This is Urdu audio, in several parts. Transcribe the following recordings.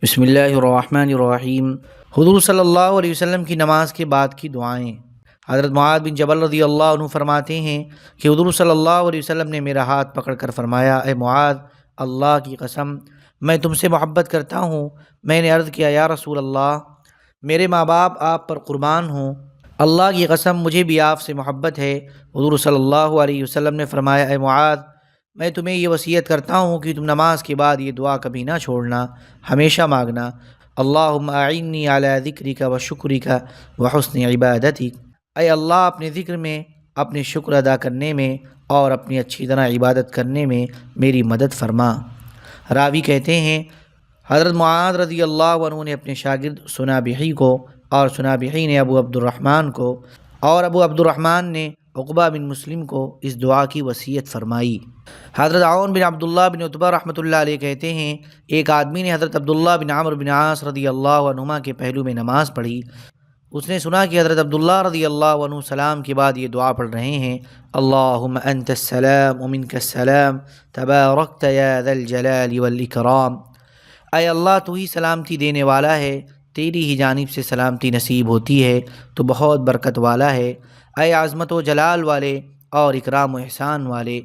بسم اللہ الرحمن الرحیم۔ حضور صلی اللہ علیہ وسلم کی نماز کے بعد کی دعائیں۔ حضرت معاذ بن جبل رضی اللہ عنہ فرماتے ہیں کہ حضور صلی اللہ علیہ وسلم نے میرا ہاتھ پکڑ کر فرمایا، اے معاذ، اللہ کی قسم میں تم سے محبت کرتا ہوں۔ میں نے عرض کیا، یا رسول اللہ، میرے ماں باپ آپ پر قربان ہوں، اللہ کی قسم مجھے بھی آپ سے محبت ہے۔ حضور صلی اللہ علیہ وسلم نے فرمایا، اے معاذ، میں تمہیں یہ وصیت کرتا ہوں کہ تم نماز کے بعد یہ دعا کبھی نہ چھوڑنا، ہمیشہ مانگنا، اللہم اعنی علی ذکرک و شکرک و حسن عبادتک۔ اے اللہ، اپنے ذکر میں، اپنے شکر ادا کرنے میں اور اپنی اچھی طرح عبادت کرنے میں میری مدد فرما۔ راوی کہتے ہیں، حضرت معاذ رضی اللہ عنہ نے اپنے شاگرد سنابحی کو، اور سنابحی نے ابو عبد الرحمن کو، اور ابو عبد الرحمن نے عقبہ بن مسلم کو اس دعا کی وصیت فرمائی۔ حضرت عون بن عبداللہ بن عتبہ رحمۃ اللہ علیہ کہتے ہیں، ایک آدمی نے حضرت عبداللہ بن عمرو بن عاص رضی اللہ عنہما کے پہلو میں نماز پڑھی۔ اس نے سنا کہ حضرت عبداللہ رضی اللہ عنہ سلام کے بعد یہ دعا پڑھ رہے ہیں، اللہم انت السلام ومنک السلام تبارکت یا ذا الجلال والاکرام۔ اے اللہ، تو ہی سلامتی دینے والا ہے، تیری ہی جانب سے سلامتی نصیب ہوتی ہے، تو بہت برکت والا ہے، اے عظمت و جلال والے اور اکرام و احسان والے۔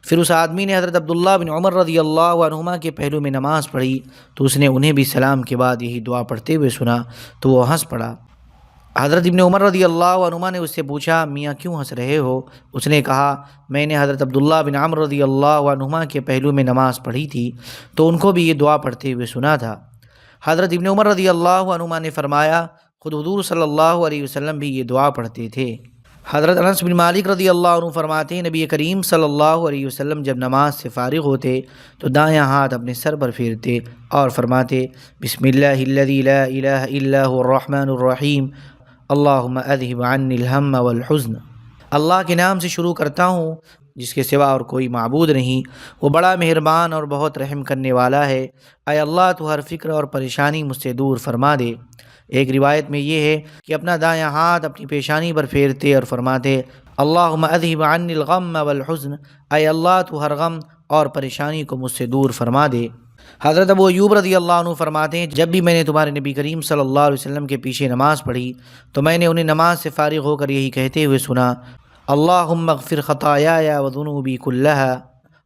پھر اس آدمی نے حضرت عبداللہ بن عمر رضی اللہ عنہما کے پہلو میں نماز پڑھی، تو اس نے انہیں بھی سلام کے بعد یہی دعا پڑھتے ہوئے سنا، تو وہ ہنس پڑا۔ حضرت ابن عمر رضی اللہ عنہما نے اس سے پوچھا، میاں کیوں ہنس رہے ہو؟ اس نے کہا، میں نے حضرت عبداللہ بن عمر رضی اللہ عنہما کے پہلو میں نماز پڑھی تھی، تو ان کو بھی یہ دعا پڑھتے ہوئے سنا تھا۔ حضرت ابن عمر رضی اللہ عنہما نے فرمایا، خود حضور صلی اللہ علیہ وسلم بھی یہ دعا پڑھتے تھے۔ حضرت انس بن مالک رضی اللہ عنہ فرماتے ہیں، نبی کریم صلی اللہ علیہ وسلم جب نماز سے فارغ ہوتے تو دایاں ہاتھ اپنے سر پر پھیرتے اور فرماتے، بسم اللہ الذی لا الہ الا هو الرحمن الرحیم، اللہم اذہب عنی الہم والحزن۔ اللہ کے نام سے شروع کرتا ہوں جس کے سوا اور کوئی معبود نہیں، وہ بڑا مہربان اور بہت رحم کرنے والا ہے۔ اے اللہ، تو ہر فکر اور پریشانی مجھ سے دور فرما دے۔ ایک روایت میں یہ ہے کہ اپنا دایاں ہاتھ اپنی پیشانی پر پھیرتے اور فرماتے، اللہم اذہب عنی الغم والحزن، اے اللہ، تو ہر غم اور پریشانی کو مجھ سے دور فرما دے۔ حضرت ابو ایوب رضی اللہ عنہ فرماتے ہیں، جب بھی میں نے تمہارے نبی کریم صلی اللہ علیہ وسلم کے پیچھے نماز پڑھی تو میں نے انہیں نماز سے فارغ ہو کر یہی کہتے ہوئے سنا، اللہم اغفر خطایای وذنوبی کلہا،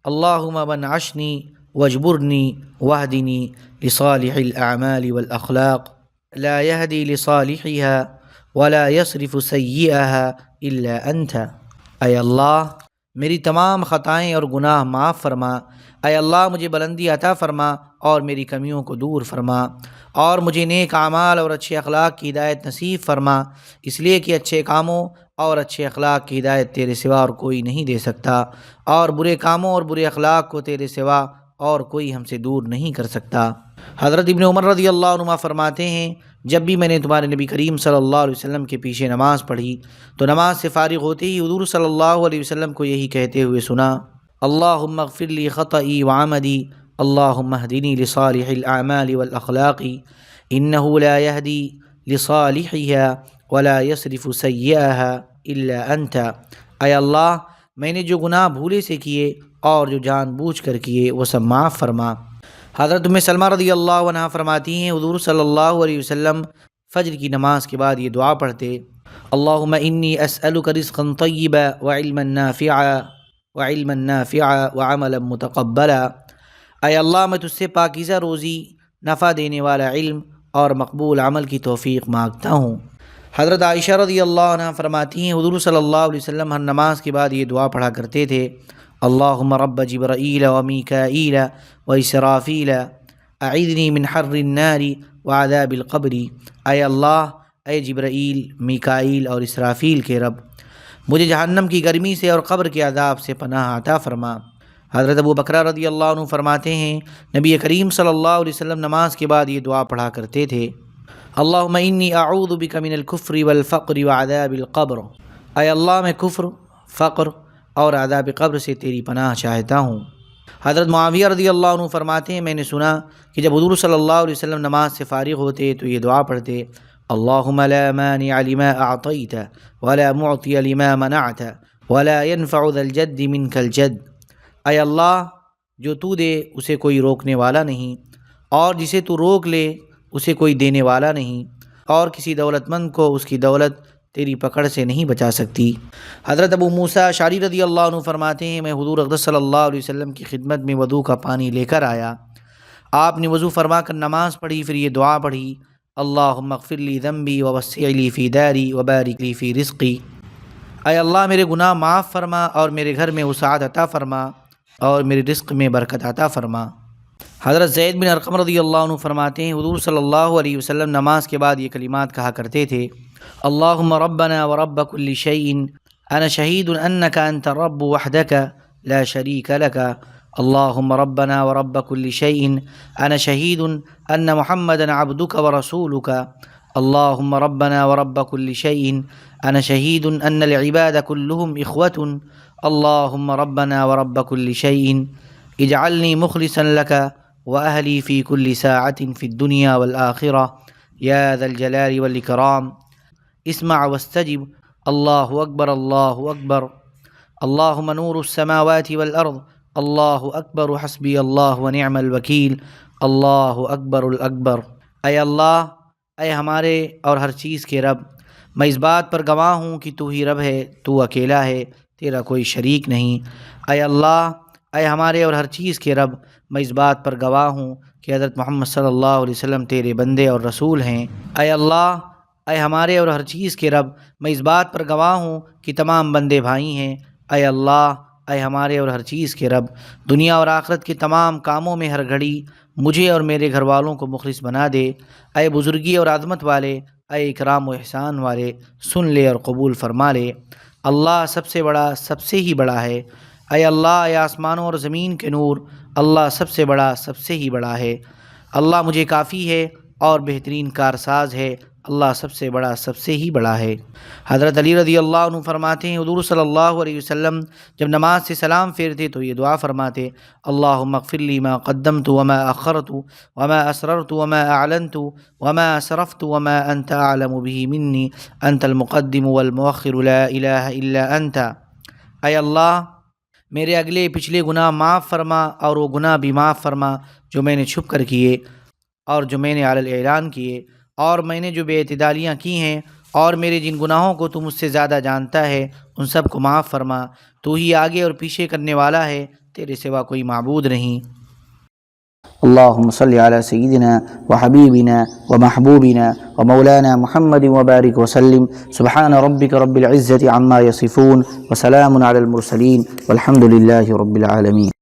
اللہم من عشنی واجبرنی واہدنی لصالح الاعمال والاخلاق، لا يهدي لصالحها ولا يصرف سيئها الا انت۔ اے اللہ، میری تمام خطائیں اور گناہ معاف فرما۔ اے اللہ، مجھے بلندی عطا فرما اور میری کمیوں کو دور فرما، اور مجھے نیک اعمال اور اچھے اخلاق کی ہدایت نصیب فرما، اس لیے کہ اچھے کاموں اور اچھے اخلاق کی ہدایت تیرے سوا اور کوئی نہیں دے سکتا، اور برے کاموں اور برے اخلاق کو تیرے سوا اور کوئی ہم سے دور نہیں کر سکتا۔ حضرت ابن عمر رضی اللہ عنہ فرماتے ہیں، جب بھی میں نے تمہارے نبی کریم صلی اللہ علیہ وسلم کے پیچھے نماز پڑھی تو نماز سے فارغ ہوتے ہی حضور صلی اللہ علیہ وسلم کو یہی کہتے ہوئے سنا، اللہم اغفر لی خطئی وعمدی، اللہم اہدنی لصالح الاعمال والاخلاق، انہ لا یہدی لصالحها ولا یصرف سیئها الا انت۔ اے اللہ، میں نے جو گناہ بھولے سے کیے اور جو جان بوجھ کر کیے وہ سب معاف فرما۔ حضرت ام سلمہ رضی اللہ عنہ فرماتی ہیں، حضور صلی اللہ علیہ وسلم فجر کی نماز کے بعد یہ دعا پڑھتے، اللہم انی اسألک رزقا طیبا وعلما نافعا وعملا متقبلا۔ اے اللہ، میں تجھ سے پاکیزہ روزی، نفع دینے والا علم اور مقبول عمل کی توفیق مانگتا ہوں۔ حضرت عائشہ رضی اللہ عنہ فرماتی ہیں، حضور صلی اللہ علیہ وسلم ہر نماز کے بعد یہ دعا پڑھا کرتے تھے، اللہم رب جبرائیل ومیکائیل واسرافیل اعذنی من حر النار وعذاب القبر۔ اے اللہ، اے جبرائیل، میکائیل اور اسرافیل کے رب، مجھے جہنم کی گرمی سے اور قبر کے عذاب سے پناہ عطا فرما۔ حضرت ابو بکرہ رضی اللہ عنہ فرماتے ہیں، نبی کریم صلی اللہ علیہ وسلم نماز کے بعد یہ دعا پڑھا کرتے تھے، اللہم انی اعوذ بک من الکفر والفقر وعذاب القبر۔ اے اللہ، میں کفر، فقر اور عذاب قبر سے تیری پناہ چاہتا ہوں۔ حضرت معاویہ رضی اللہ عنہ فرماتے ہیں، میں نے سنا کہ جب حضور صلی اللہ علیہ وسلم نماز سے فارغ ہوتے تو یہ دعا پڑھتے، اللہم لا مانع لما اعطیت ولا معطی لما منعت ولا ينفع ذا الجد منک الجد۔ اے اللہ، جو تو دے اسے کوئی روکنے والا نہیں اور جسے تو روک لے اسے کوئی دینے والا نہیں، اور کسی دولت مند کو اس کی دولت تیری پکڑ سے نہیں بچا سکتی۔ حضرت ابو موسیٰ اشعری رضی اللہ عنہ فرماتے ہیں، میں حضور اقدس صلی اللہ علیہ وسلم کی خدمت میں وضو کا پانی لے کر آیا، آپ نے وضو فرما کر نماز پڑھی، پھر یہ دعا پڑھی، اللہم اغفر لی ذنبی ووسع لی فی داری وبارک لی فی رزقی، اے اللہ میرے گناہ معاف فرما اور میرے گھر میں وسعت عطا فرما اور میرے رزق میں برکت عطا فرما۔ حضرت زید بن ارقم رضی اللہ عنہ فرماتے ہیں، حضور صلی اللہ علیہ وسلم نماز کے بعد یہ کلمات کہا کرتے تھے، اللہم ربنا ورب کل شیء انا شہید انک انت الرب وحدک لا شریک لک، اللہم ربنا ورب کل شیء انا شہید ان محمدا عبدک ورسولک، اللہم ربنا ورب کل شیء انا شہید ان العباد کلہم اخوۃ، اللہم ربنا ورب کل شیء اجعلنی مخلصا لک وأهلي في كل ساعة في الدنيا والآخرة يا ذا الجلال والإكرام، اسمع واستجب، الله أكبر الله أكبر، اللهم نور السماوات والأرض، الله أكبر حسبي الله ونعم الوكيل، الله أكبر الأكبر۔ اے اللہ، اے ہمارے اور ہر چیز کے رب، میں اس بات پر گواہ ہوں کہ تو ہی رب ہے، تو اکیلا ہے، تیرا کوئی شریک نہیں۔ اے اللہ، اے ہمارے اور ہر چیز کے رب، میں اس بات پر گواہ ہوں کہ حضرت محمد صلی اللہ علیہ وسلم تیرے بندے اور رسول ہیں۔ اے اللہ، اے ہمارے اور ہر چیز کے رب، میں اس بات پر گواہ ہوں کہ تمام بندے بھائی ہیں۔ اے اللہ، اے ہمارے اور ہر چیز کے رب، دنیا اور آخرت کے تمام کاموں میں ہر گھڑی مجھے اور میرے گھر والوں کو مخلص بنا دے۔ اے بزرگی اور عظمت والے، اے اکرام و احسان والے، سن لے اور قبول فرما لے۔ اللہ سب سے بڑا، سب سے ہی بڑا ہے۔ اے اللہ، اے آسمانوں اور زمین کے نور، اللہ سب سے بڑا، سب سے ہی بڑا ہے۔ اللہ مجھے کافی ہے اور بہترین کارساز ہے، اللہ سب سے بڑا، سب سے ہی بڑا ہے۔ حضرت علی رضی اللہ عنہ فرماتے ہیں، حضور صلی اللہ علیہ وسلم جب نماز سے سلام پھیرتے تو یہ دعا فرماتے، اللہم اغفر لی ما قدمت وما اخرت وما اسررت وما اعلنت وما اسرفت وما انت اعلم به منی انت المقدم والمؤخر لا الہ الا انت۔ اے اللہ، میرے اگلے پچھلے گناہ معاف فرما اور وہ گناہ بھی معاف فرما جو میں نے چھپ کر کیے اور جو میں نے علی الاعلان کیے، اور میں نے جو بے اعتدالیاں کی ہیں، اور میرے جن گناہوں کو تو مجھ سے زیادہ جانتا ہے ان سب کو معاف فرما۔ تو ہی آگے اور پیچھے کرنے والا ہے، تیرے سوا کوئی معبود نہیں۔ اللهم صل على سيدنا وحبيبنا ومحبوبنا ومولانا محمد وبارك وسلم، سبحان ربك رب العزة عما يصفون وسلام على المرسلين والحمد لله رب العالمين۔